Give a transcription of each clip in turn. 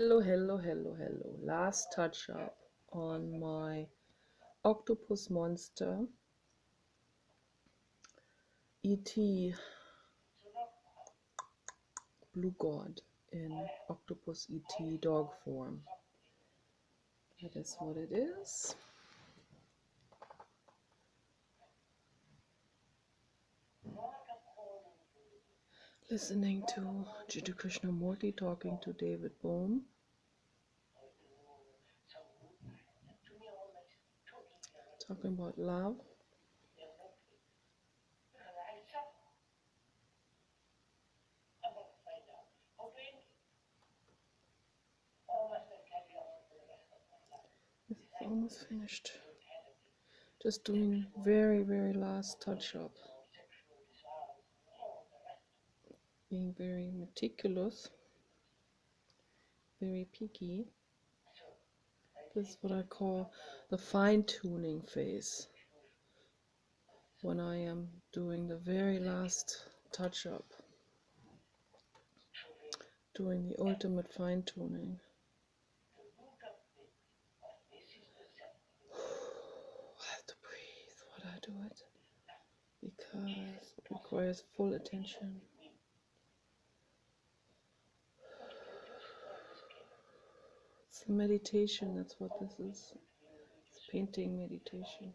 Hello. Last touch up on my octopus monster ET Blue God in octopus ET dog form. That is what it is. Listening to Jiddu Krishnamurti talking to David Bohm. Talking about love. This is almost finished. Just doing very last touch up. Being very meticulous, very picky. This is what I call the fine-tuning phase. When I am doing the very last touch-up, doing the ultimate fine-tuning. I have to breathe while I do it, because it requires full attention. It's a meditation, that's what this is. It's painting meditation.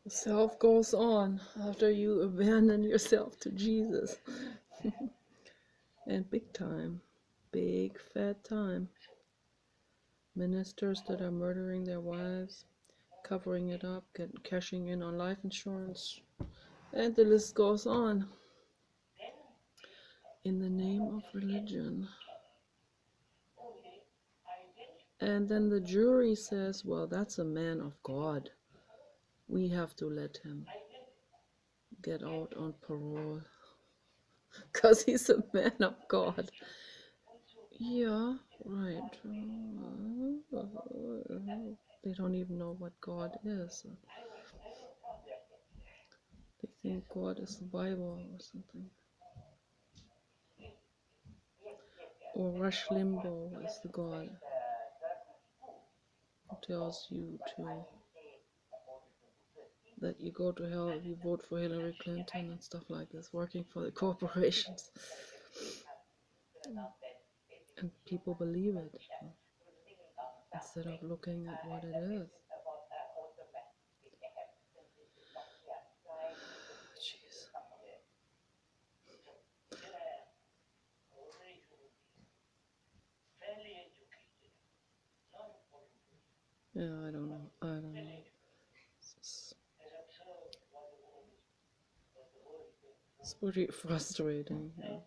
The self goes on after you abandon yourself to Jesus. And big time, big fat time. Ministers that are murdering their wives, covering it up, cashing in on life insurance, and the list goes on. In the name of religion. And then the jury says, well, that's a man of God. We have to let him get out on parole because he's a man of God. Yeah, right. They don't even know what God is. They think God is the Bible or something. Or Rush Limbaugh is the God who tells you that you go to hell if you vote for Hillary Clinton and stuff like this, working for the corporations. And people believe it instead of looking at what it is. Jeez. Yeah, I don't know. It's pretty frustrating. Yeah.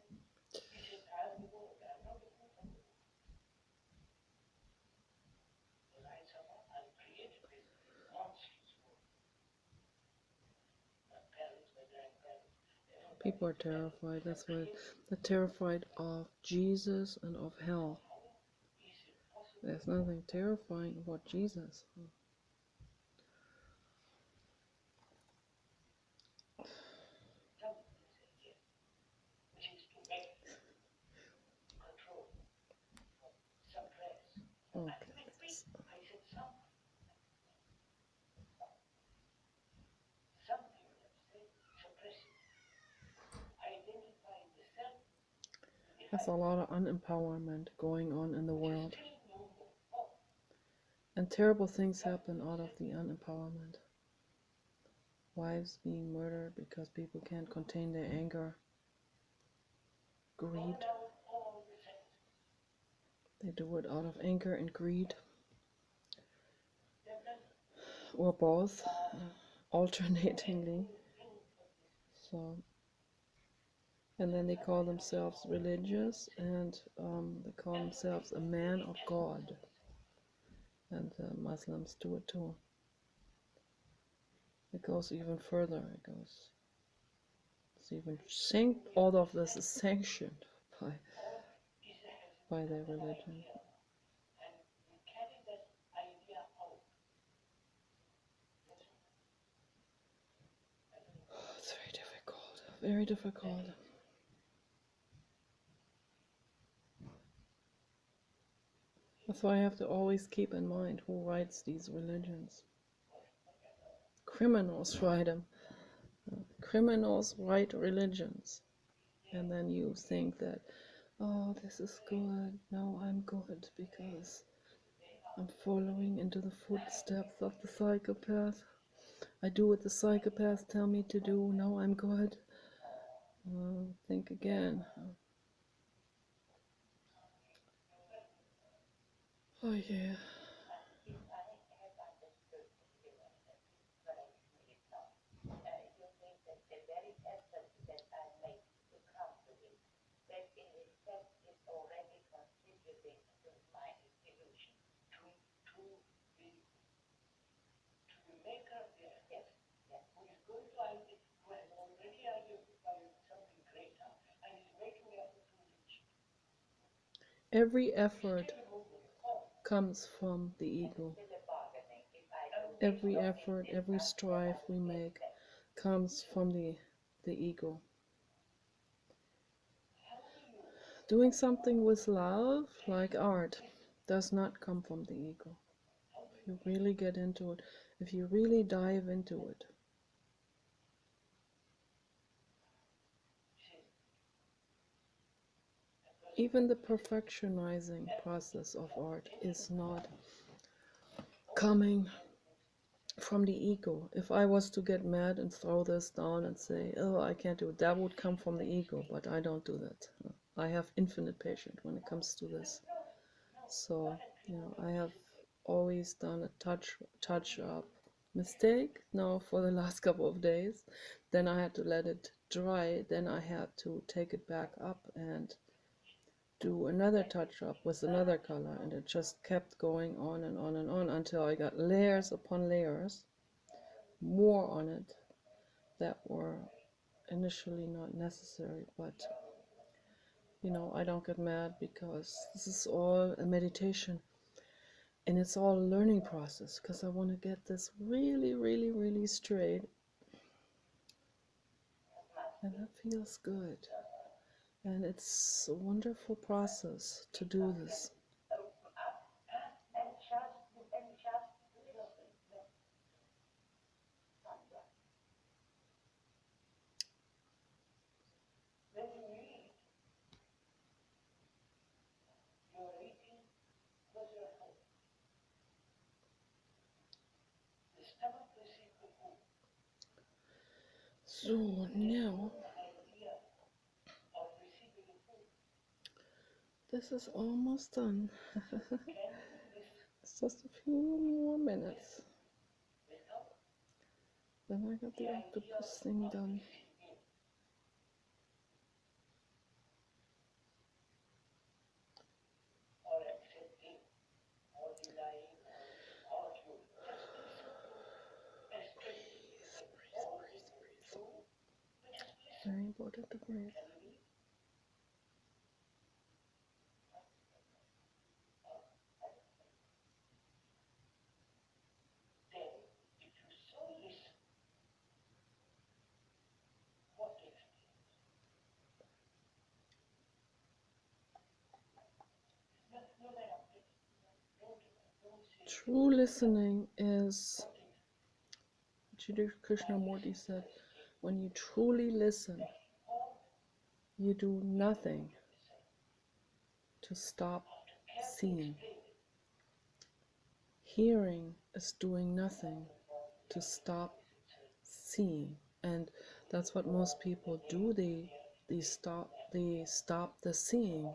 People are terrified. That's why they're terrified of Jesus and of hell. There's nothing terrifying about Jesus. There's a lot of unempowerment going on in the world. And terrible things happen out of the unempowerment. Wives being murdered because people can't contain their anger. Greed. They do it out of anger and greed. Or both, alternatingly. So, and then they call themselves religious, and they call themselves a man of God. And Muslims do it too. It goes even further. It's even all of this is sanctioned by their religion. It's very difficult. Very difficult. That's why I have to always keep in mind who writes these religions. Criminals write them. Criminals write religions. And then you think that, oh, this is good. No, I'm good because I'm following into the footsteps of the psychopath. I do what the psychopaths tell me to do. Now I'm good. Think again. Oh yeah. Every effort comes from the ego. Every effort, every strive we make comes from the ego. Doing something with love, like art, does not come from the ego. If you really get into it, if you really dive into it. Even the perfectionizing process of art is not coming from the ego. If I was to get mad and throw this down and say, oh, I can't do it, that would come from the ego, but I don't do that. I have infinite patience when it comes to this. So, I have always done a touch up mistake now for the last couple of days. Then I had to let it dry. Then I had to take it back up and do another touch up with another color, and it just kept going on and on and on until I got layers upon layers more on it that were initially not necessary. But I don't get mad because this is all a meditation and it's all a learning process, because I want to get this really, really, really straight, and that feels good. And it's a wonderful process to do this. So now, this is almost done. It's just a few more minutes. Then I got the octopus thing done. Very important to breathe. True listening is, Sri Krishnamurti said, when you truly listen, you do nothing to stop seeing. Hearing is doing nothing to stop seeing. And that's what most people do. They stop the seeing.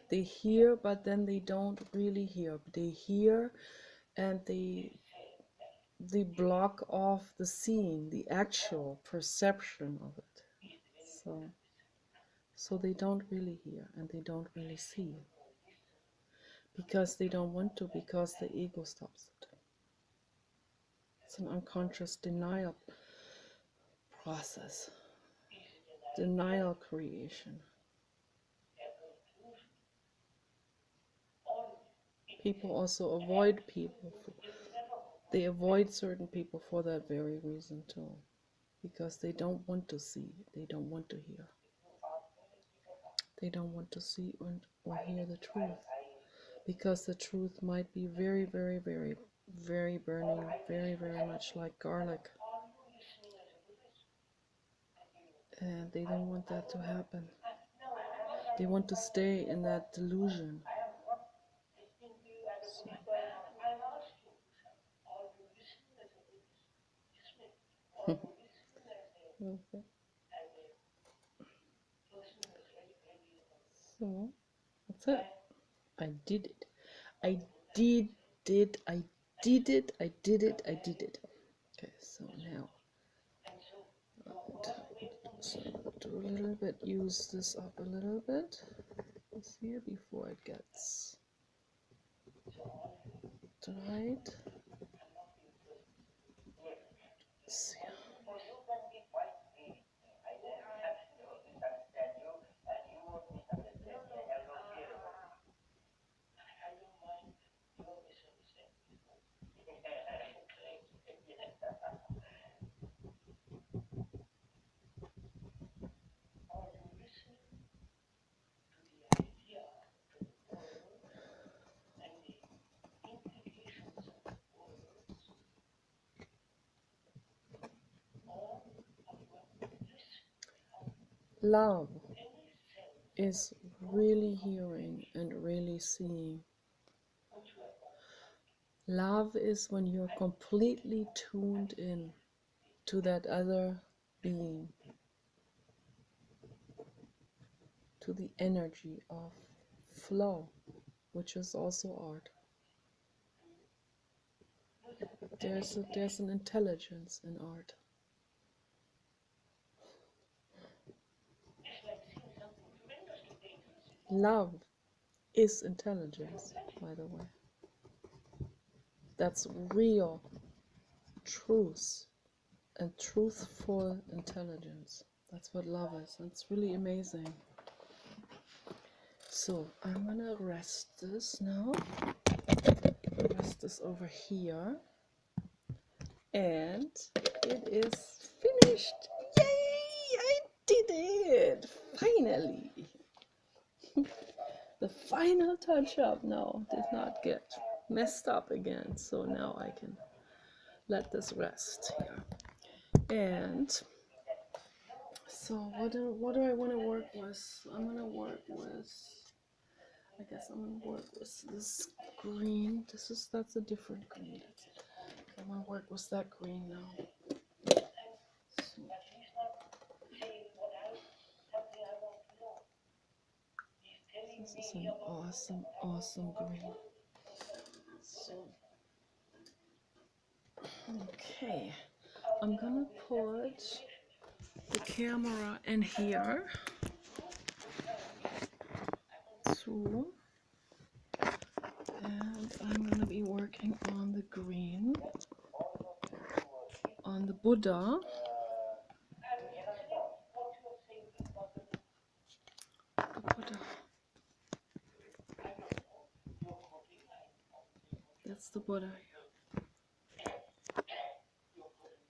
They hear, but then they don't really hear. They hear and they block off the seeing, the actual perception of it. So they don't really hear and they don't really see, because they don't want to, because the ego stops it. It's an unconscious denial process, denial creation. People also avoid people. They avoid certain people for that very reason too, because they don't want to see, they don't want to hear. They don't want to see or hear the truth, because the truth might be very, very, very, very burning, very, very much like garlic. And they don't want that to happen. They want to stay in that delusion. So. Okay. So that's it. I did it. I did it. I did it. I did it. I did it. Okay, so now so do a little bit, use this up a little bit. This here before it gets dried. See. Love is really hearing and really seeing. Love is when you're completely tuned in to that other being, to the energy of flow, which is also art. There's an intelligence in art. Love is intelligence, by the way. That's real truth and truthful intelligence. That's what love is. It's really amazing. So I'm gonna rest this now. Rest this over here. And it is finished. Yay! I did it! Finally! The final touch-up now did not get messed up again. So now I can let this rest here. And so what do I want to work with? I'm going to work with, I guess I'm going to work with this green. That's a different green. I'm going to work with that green now. So. This is an awesome, awesome green. So, okay, I'm gonna put the camera in here. So, and I'm gonna be working on the green, on the Buddha. That's the Buddha here.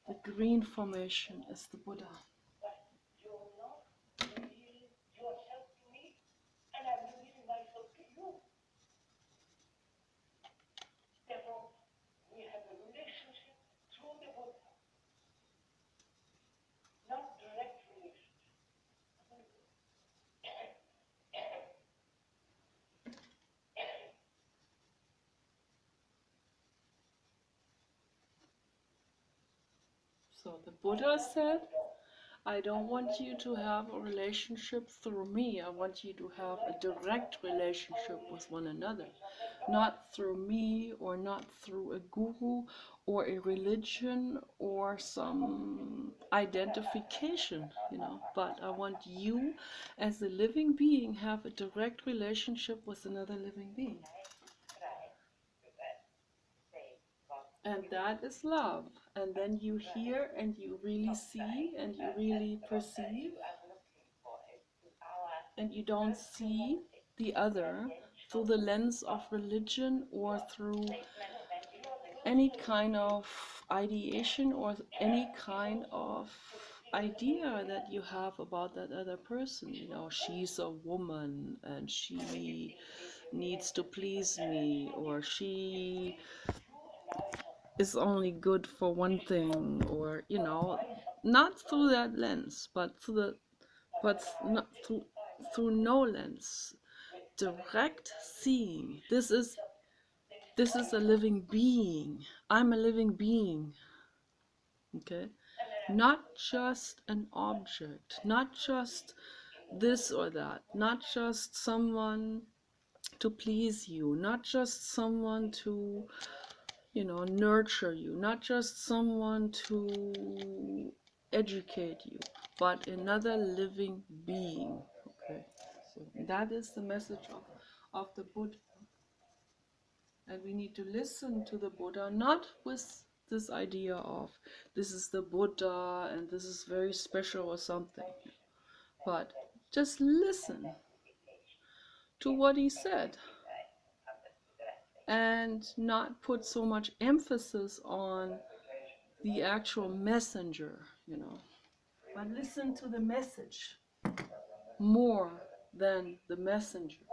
The green formation is the Buddha. So the Buddha said, I don't want you to have a relationship through me. I want you to have a direct relationship with one another. Not through me, or not through a guru or a religion or some identification, But I want you as a living being have a direct relationship with another living being. And that is love. And then you hear and you really see and you really perceive, and you don't see the other through the lens of religion or through any kind of ideation or any kind of idea that you have about that other person. She's a woman and she needs to please me, or she is only good for one thing, or not through that lens, but not through no lens. Direct seeing. This is a living being. I'm a living being. Okay? Not just an object, not just this or that, not just someone to please you, not just someone to nurture you, not just someone to educate you, but another living being. Okay, so that is the message of the Buddha. And we need to listen to the Buddha, not with this idea of this is the Buddha and this is very special or something, but just listen to what he said and not put so much emphasis on the actual messenger, but listen to the message more than the messenger.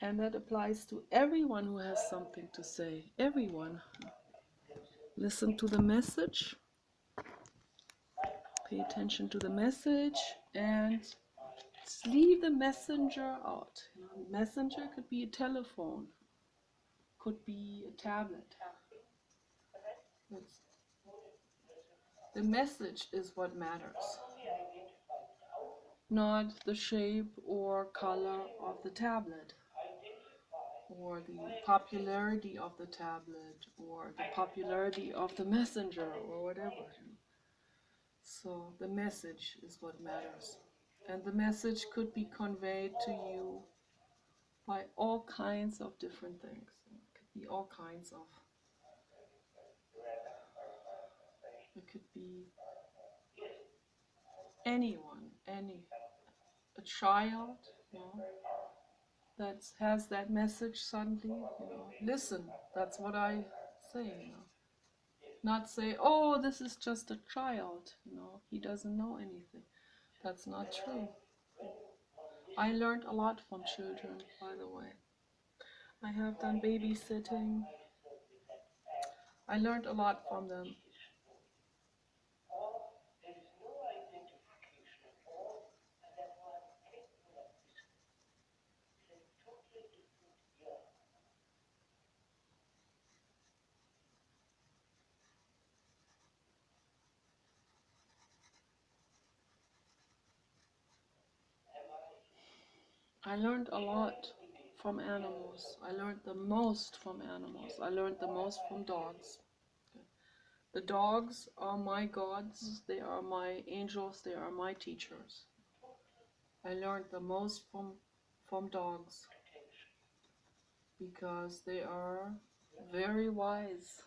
And that applies to everyone who has something to say. Everyone. Listen to the message, pay attention to the message, and leave the messenger out. Messenger could be a telephone, could be a tablet. The message is what matters, not the shape or color of the tablet, or the popularity of the tablet, or the popularity of the messenger, or whatever. So the message is what matters. And the message could be conveyed to you by all kinds of different things. It could be all kinds of, it could be anyone, a child, that has that message suddenly, listen, that's what I say, Not say, oh, this is just a child, he doesn't know anything. That's not true. I learned a lot from children, by the way. I have done babysitting. I learned a lot from them. I learned a lot from animals. I learned the most from animals. I learned the most from dogs. The dogs are my gods. They are my angels. They are my teachers. I learned the most from dogs because they are very wise.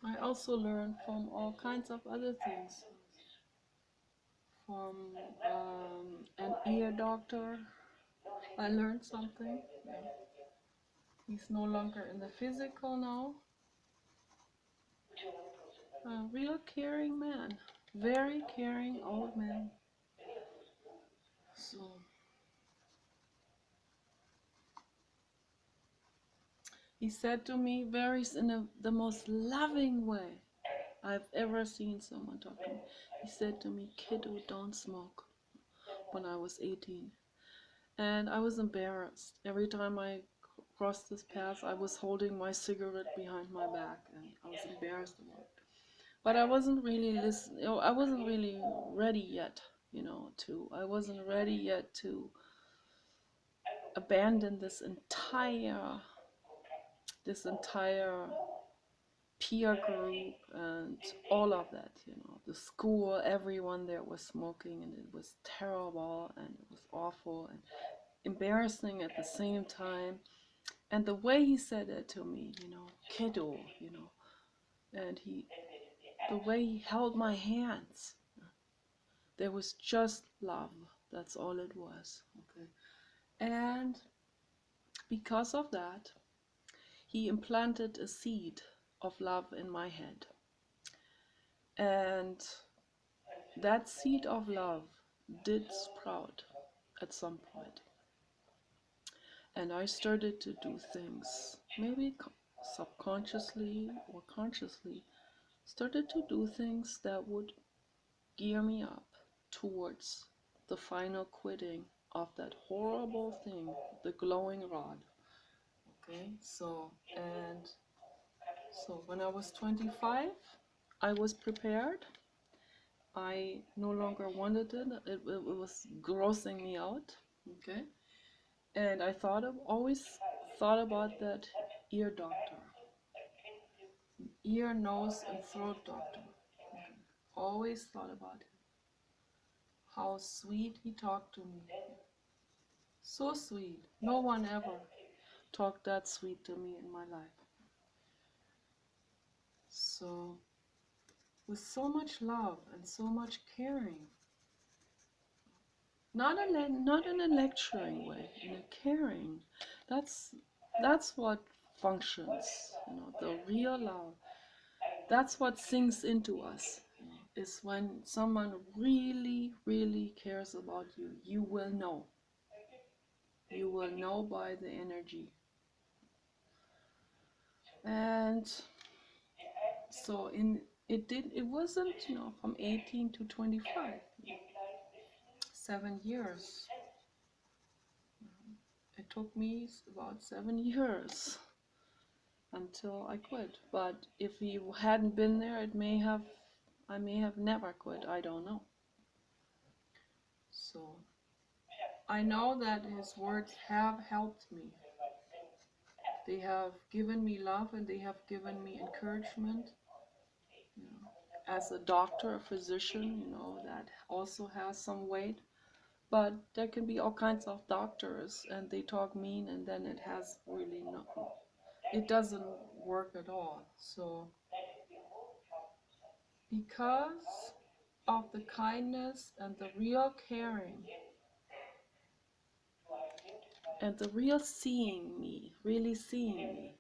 I also learned from all kinds of other things. From an ear doctor, I learned something. Yeah. He's no longer in the physical now. A real caring man. Very caring old man. So he said to me, the most loving way, I've ever seen someone talk to me. He said to me, "Kiddo, don't smoke," when I was 18. And I was embarrassed. Every time I crossed this path, I was holding my cigarette behind my back, and I was embarrassed about it. But I wasn't really I wasn't really ready yet, I wasn't ready yet to abandon this entire peer group and all of that, the school, everyone there was smoking, and it was terrible, and it was awful and embarrassing at the same time. And the way he said it to me, "Kiddo," and the way he held my hands, there was just love. That's all it was. Okay. And because of that, he implanted a seed of love in my head. And that seed of love did sprout at some point. And I started to do things, maybe subconsciously or consciously, started to do things that would gear me up towards the final quitting of that horrible thing, the glowing rod. Okay, so when I was 25, I was prepared. I no longer wanted it. It was grossing me out. Okay, and I always thought about that ear doctor, ear, nose, and throat doctor. Okay. Always thought about him. How sweet he talked to me. So sweet. No one ever talked that sweet to me in my life. So, with so much love and so much caring, not in a lecturing way, in a caring. That's what functions. The real love. That's what sinks into us. Is when someone really, really cares about you. You will know. You will know by the energy. And so it wasn't, from 18 to 25, 7 years. It took me about 7 years until I quit. But if he hadn't been there, I may have never quit. I don't know. So I know that his words have helped me. They have given me love, and they have given me encouragement. As a doctor, a physician, that also has some weight. But there can be all kinds of doctors, and they talk mean, and then it doesn't work at all. So because of the kindness and the real caring and the real seeing me, really seeing me,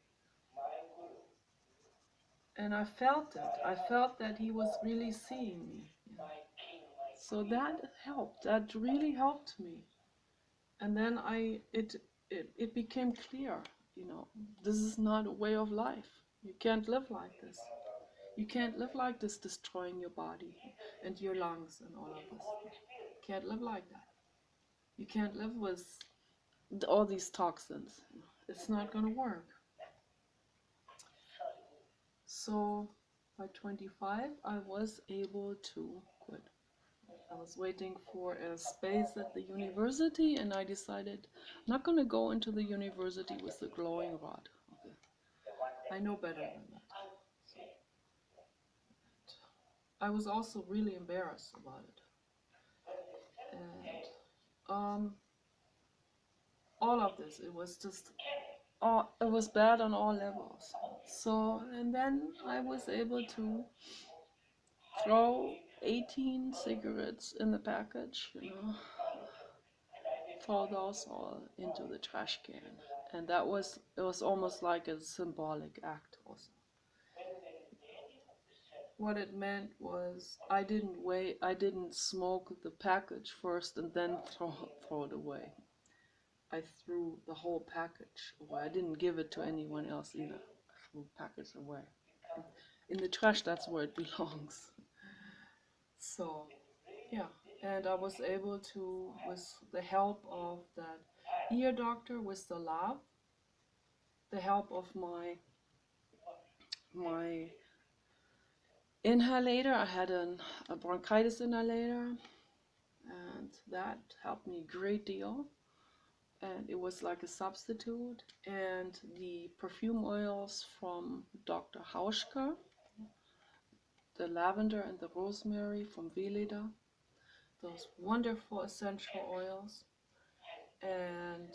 and I felt it. I felt that he was really seeing me. So that helped. That really helped me. And then it became clear, this is not a way of life. You can't live like this. You can't live like this, destroying your body and your lungs and all of this. You can't live like that. You can't live with all these toxins. It's not going to work. So by 25, I was able to quit. I was waiting for a space at the university, and I decided I'm not going to go into the university with the glowing rod. Okay. I know better than that. I was also really embarrassed about it. And all of this, it was bad on all levels. So, and then I was able to throw 18 cigarettes in the package, throw those all into the trash can. And it was almost like a symbolic act also. What it meant was I didn't smoke the package first and then throw it away. I threw the whole package away. I didn't give it to anyone else either. I threw the package away. in the trash. That's where it belongs. So, yeah. And I was able to, with the help of that ear doctor, with the lab, the help of my inhalator. I had a bronchitis inhalator, and that helped me a great deal. And it was like a substitute. And the perfume oils from Dr. Hauschka, the lavender and the rosemary from Veleda, those wonderful essential oils. And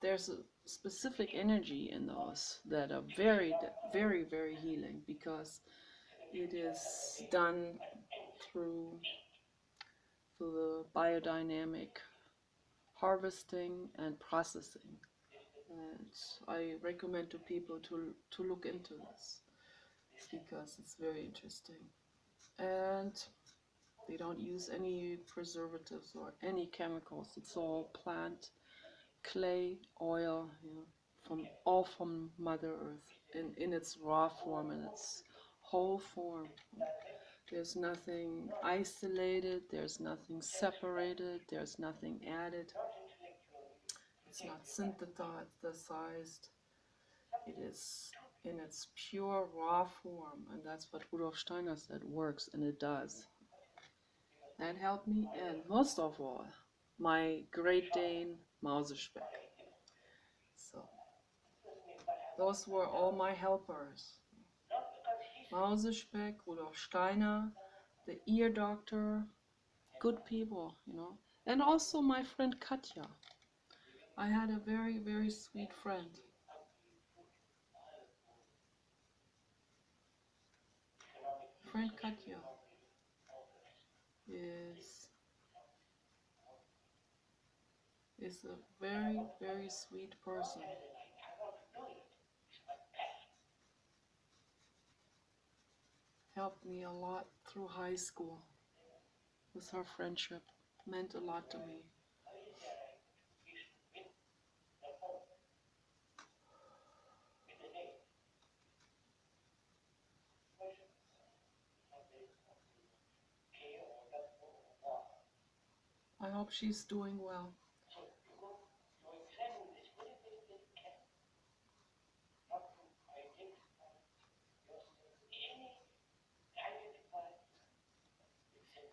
there's a specific energy in those that are very, very, very healing, because it is done through the biodynamic harvesting and processing. And I recommend to people to look into this, because it's very interesting. And they don't use any preservatives or any chemicals. It's all plant, clay, oil, from Mother Earth in its raw form, in its whole form. There's nothing isolated, there's nothing separated, there's nothing added. It's not synthesized. It is in its pure raw form, and that's what Rudolf Steiner said works, and it does. That helped me, and most of all, my Great Dane Mausespeck. So those were all my helpers. Mausespeck, Rudolf Steiner, the ear doctor, good people, And also my friend Katja. I had a very, very sweet friend. Friend Katja is a very, very sweet person. Helped me a lot through high school. With her friendship, meant a lot to me. I hope she's doing well.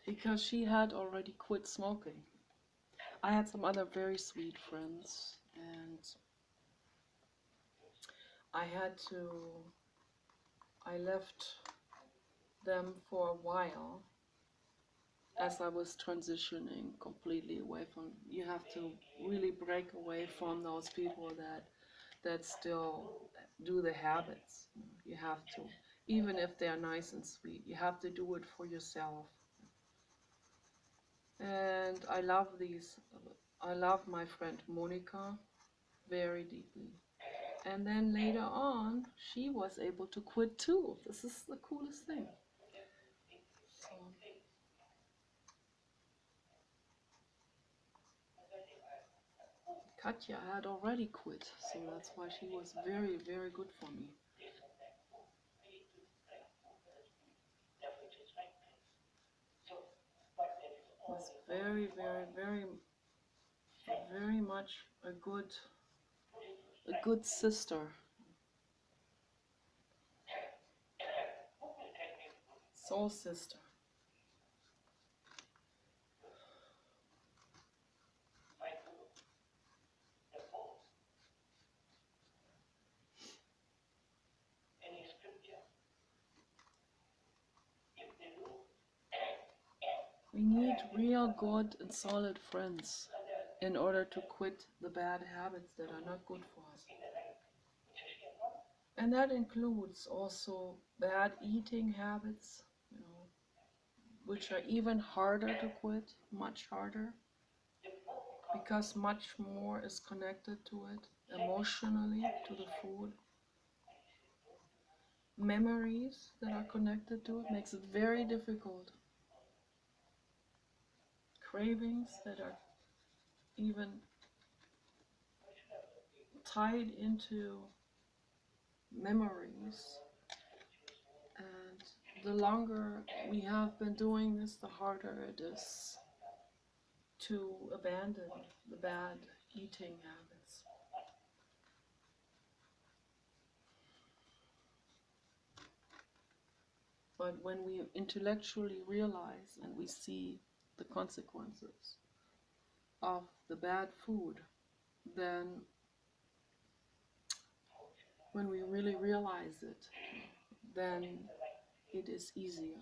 Because she had already quit smoking. I had some other very sweet friends, and I left them for a while as I was transitioning completely away from. You have to really break away from those people that still do the habits. You have to, even if they're nice and sweet, you have to do it for yourself. And I love my friend Monica very deeply. And then later on, she was able to quit too. This is the coolest thing. So, Katja had already quit, so that's why she was very, very good for me. Was very, very, very, very much a good sister. Soul sister. We need real good and solid friends in order to quit the bad habits that are not good for us. And that includes also bad eating habits, which are even harder to quit, much harder, because much more is connected to it emotionally, to the food. Memories that are connected to it makes it very difficult. Cravings that are even tied into memories, the longer we have been doing this, the harder it is to abandon the bad eating habits. But when we intellectually realize and we see the consequences of the bad food, then when we really realize it, then it is easier,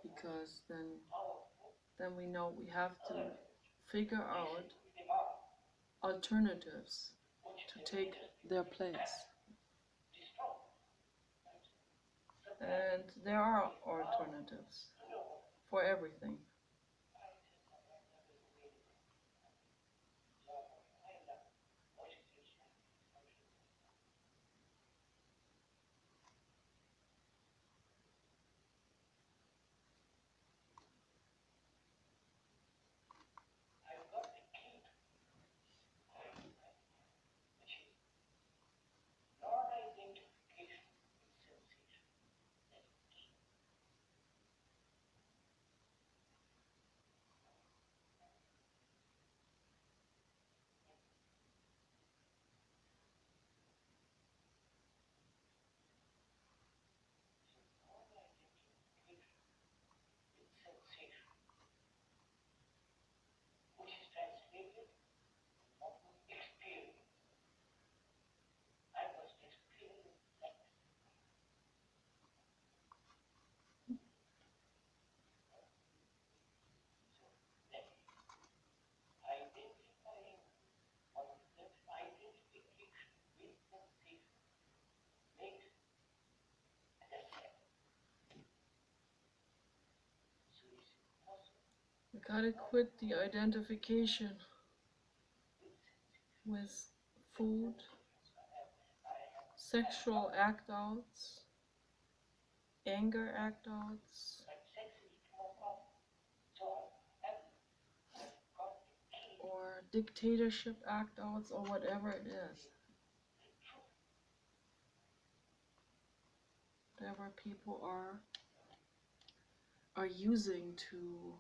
because then we know we have to figure out alternatives to take their place. And there are alternatives for everything. We gotta quit the identification with food, sexual act outs, anger act outs, or dictatorship act outs, or whatever it is. Whatever people are using to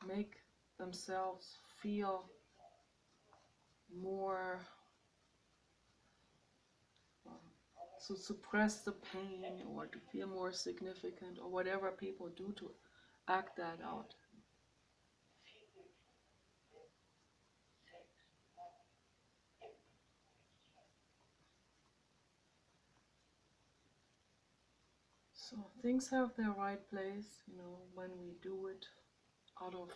make themselves feel more, to suppress the pain, or to feel more significant, or whatever people do to act that out. So things have their right place, when we do it out of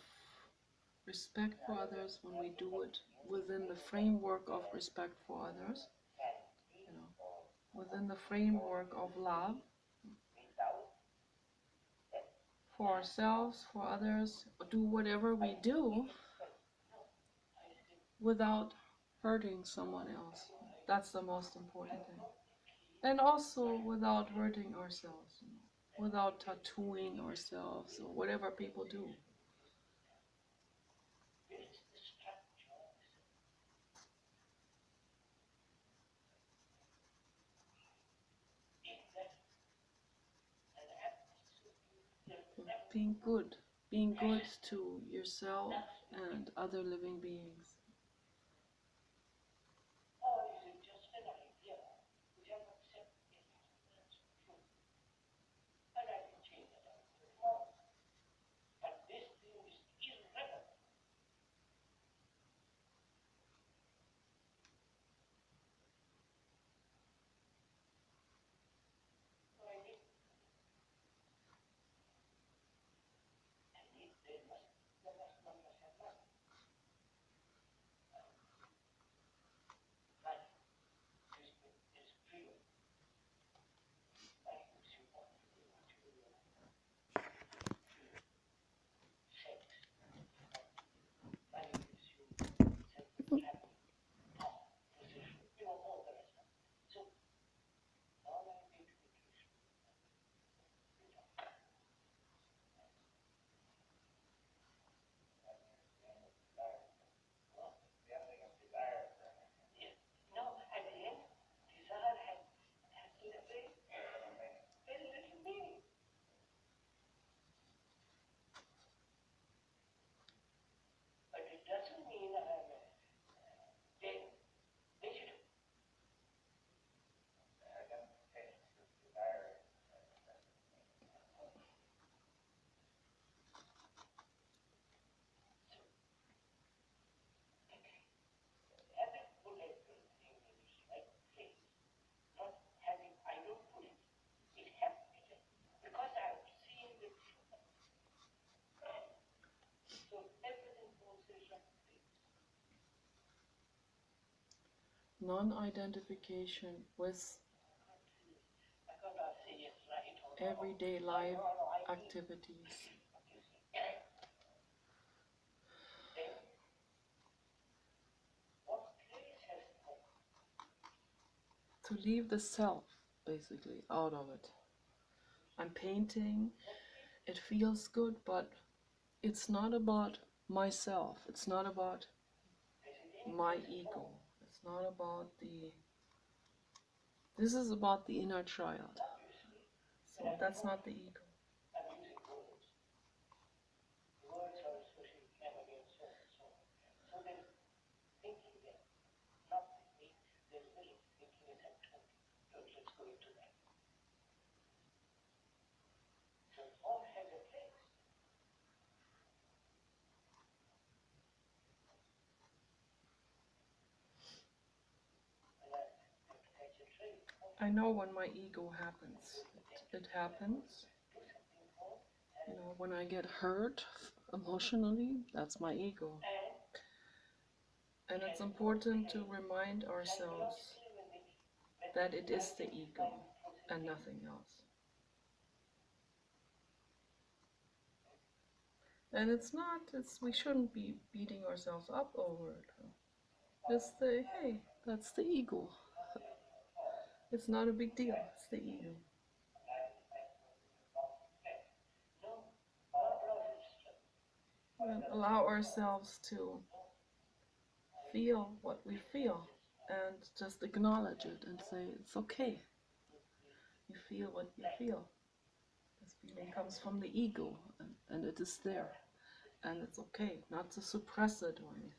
respect for others, when we do it within the framework of respect for others, within the framework of love for ourselves, for others, do whatever we do without hurting someone else. That's the most important thing. And also without hurting ourselves, without tattooing ourselves, or whatever people do. Being good to yourself and other living beings. non-identification with everyday life activities. To leave the self, basically, out of it. I'm painting, it feels good, but it's not about myself. It's not about my ego. It's not about this is about the inner child. So that's not the ego. I know when my ego happens. It happens. You know, when I get hurt emotionally, that's my ego. And it's important to remind ourselves that it is the ego and nothing else. And we shouldn't be beating ourselves up over it. Just say, hey, that's the ego. It's not a big deal, it's the ego. And allow ourselves to feel what we feel and just acknowledge it and say, it's okay. You feel what you feel. This feeling comes from the ego and it is there. And it's okay, not to suppress it or anything.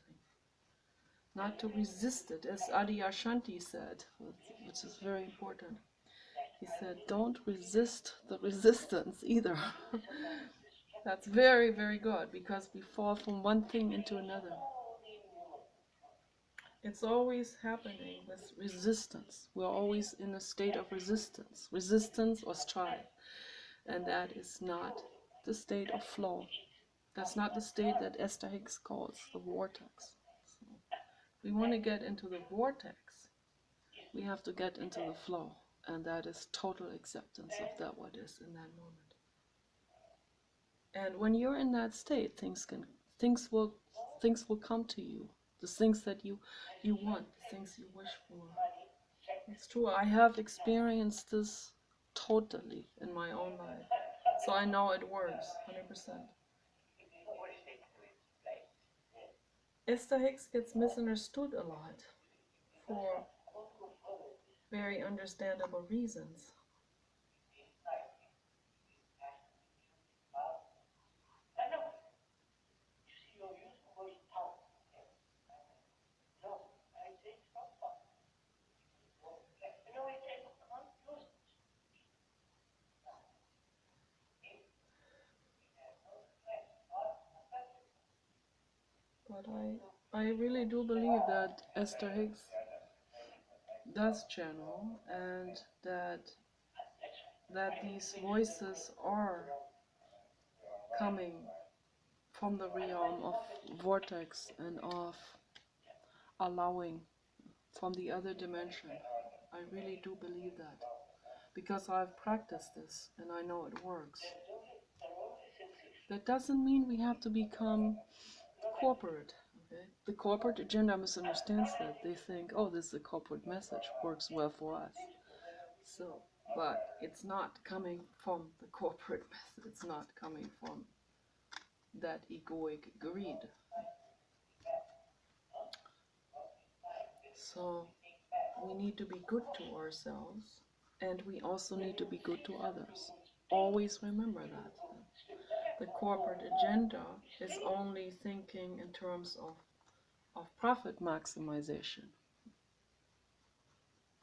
Not to resist it, as Adyashanti said, which is very important. He said, don't resist the resistance either. That's very, very good, because we fall from one thing into another. It's always happening with resistance. We're always in a state of resistance or strife. And that is not the state of flow. That's not the state that Esther Hicks calls the vortex. So if we want to get into the vortex, we have to get into the flow. And that is total acceptance of that what is in that moment. And when you're in that state, things will come to you. The things that you want, the things you wish for. It's true. I have experienced this totally in my own life. So I know it works 100%. Esther Hicks gets misunderstood a lot for very understandable reasons. But I really do believe that Esther Hicks does channel, and that these voices are coming from the realm of vortex and of allowing from the other dimension. I really do believe that, because I've practiced this and I know it works. That doesn't mean we have to become corporate. Okay? The corporate agenda misunderstands that. They think, oh, this is a corporate message, works well for us. So, but it's not coming from the corporate message. It's not coming from that egoic greed. So we need to be good to ourselves, and we also need to be good to others. Always remember that. The corporate agenda is only thinking in terms of profit maximization.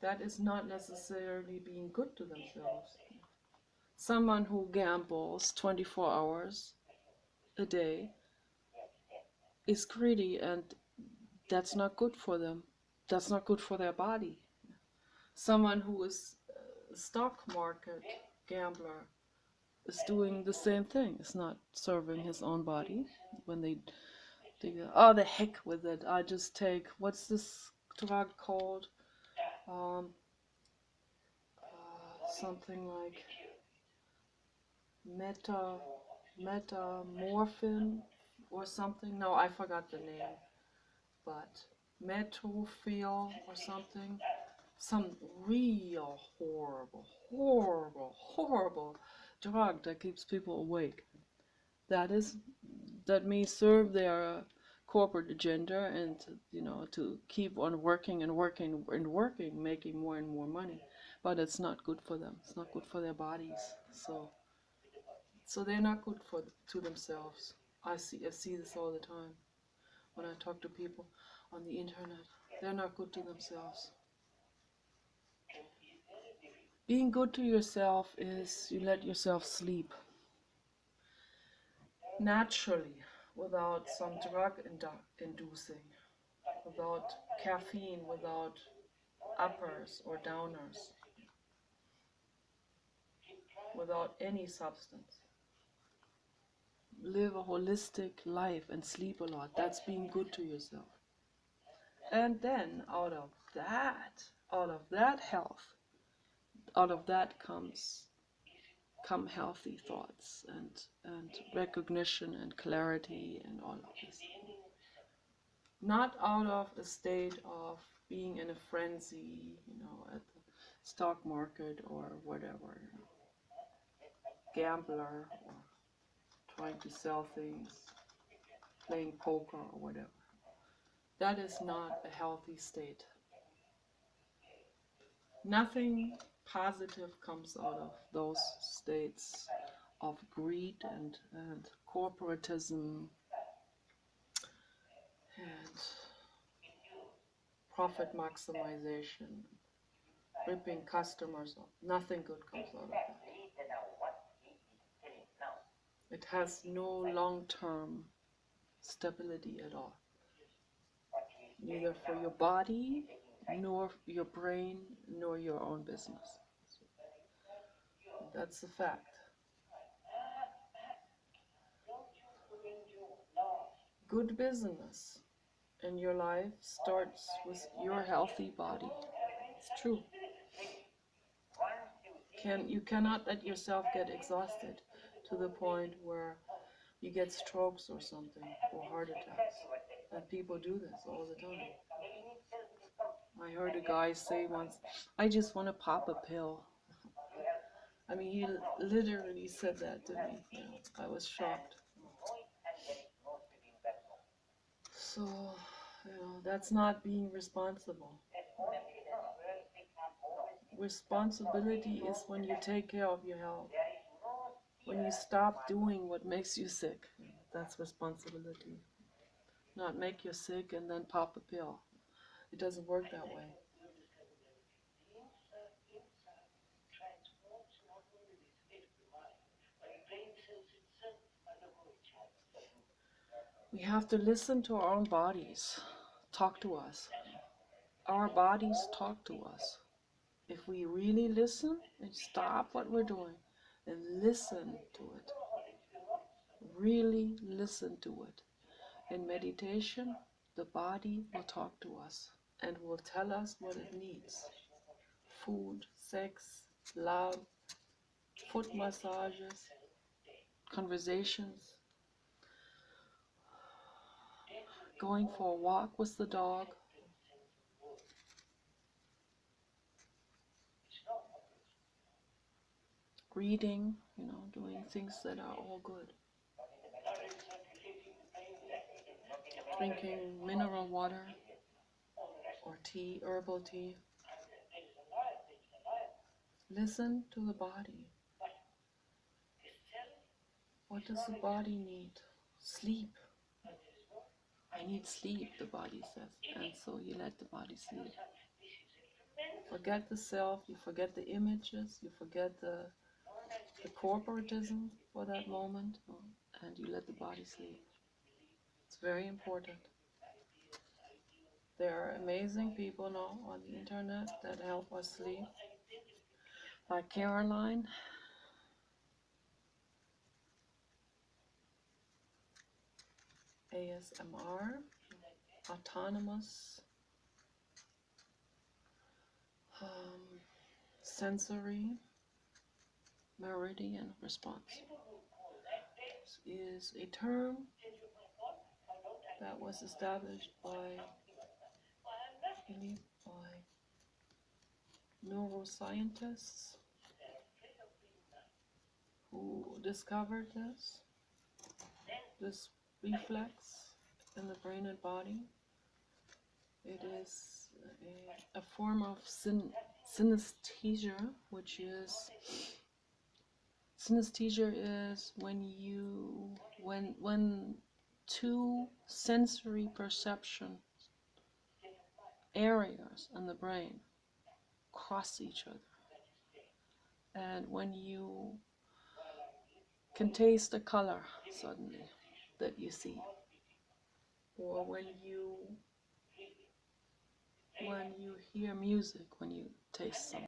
That is not necessarily being good to themselves. Someone who gambles 24 hours a day is greedy, and that's not good for them. That's not good for their body. Someone who is a stock market gambler is doing the same thing. It's not serving his own body. When they go, oh, the heck with it. I just take, what's this drug called? um, something like metamorphin or something. No, I forgot the name, but metofil or something. Some real horrible drug that keeps people awake. That may serve their corporate agenda, and to keep on working and working and working, making more and more money. But it's not good for them. It's not good for their bodies. So they're not good to themselves. I see this all the time when I talk to people on the internet. They're not good to themselves. Being good to yourself is you let yourself sleep naturally, without some drug inducing, without caffeine, without uppers or downers, without any substance. Live a holistic life and sleep a lot. That's being good to yourself. And then out of that health, out of that come healthy thoughts and recognition and clarity and all of this. Not out of a state of being in a frenzy, at the stock market or whatever, gambler or trying to sell things, playing poker or whatever. That is not a healthy state. Nothing positive comes out of those states of greed and corporatism and profit maximization, ripping customers off. Nothing good comes out of that. It has no long-term stability at all. Neither for your body, nor your brain, nor your own business. That's the fact. Good business in your life starts with your healthy body. It's true. You cannot let yourself get exhausted to the point where you get strokes or something, or heart attacks. And people do this all the time. I heard a guy say once, I just want to pop a pill. I mean, he literally said that to me. I was shocked. So, that's not being responsible. Responsibility is when you take care of your health. When you stop doing what makes you sick. That's responsibility. Not make you sick and then pop a pill. It doesn't work that way. We have to listen to our own bodies talk to us. Our bodies talk to us. If we really listen and stop what we're doing and listen to it, really listen to it. In meditation, the body will talk to us and will tell us what it needs. Food, sex, love, foot massages, conversations, going for a walk with the dog, reading, doing things that are all good. Drinking mineral water or tea, herbal tea. Listen to the body. What does the body need? Sleep. I need sleep, the body says. And so you let the body sleep. Forget the self, you forget the images, you forget the corporatism for that moment, and you let the body sleep. It's very important. There are amazing people now on the internet that help us sleep. Like Caroline. ASMR. Autonomous sensory meridian response. This is a term that was established by neuroscientists who discovered this reflex in the brain and body. It is a form of synesthesia, which is when two sensory perception areas in the brain cross each other, and when you can taste a color suddenly that you see, or when you hear music, when you taste something.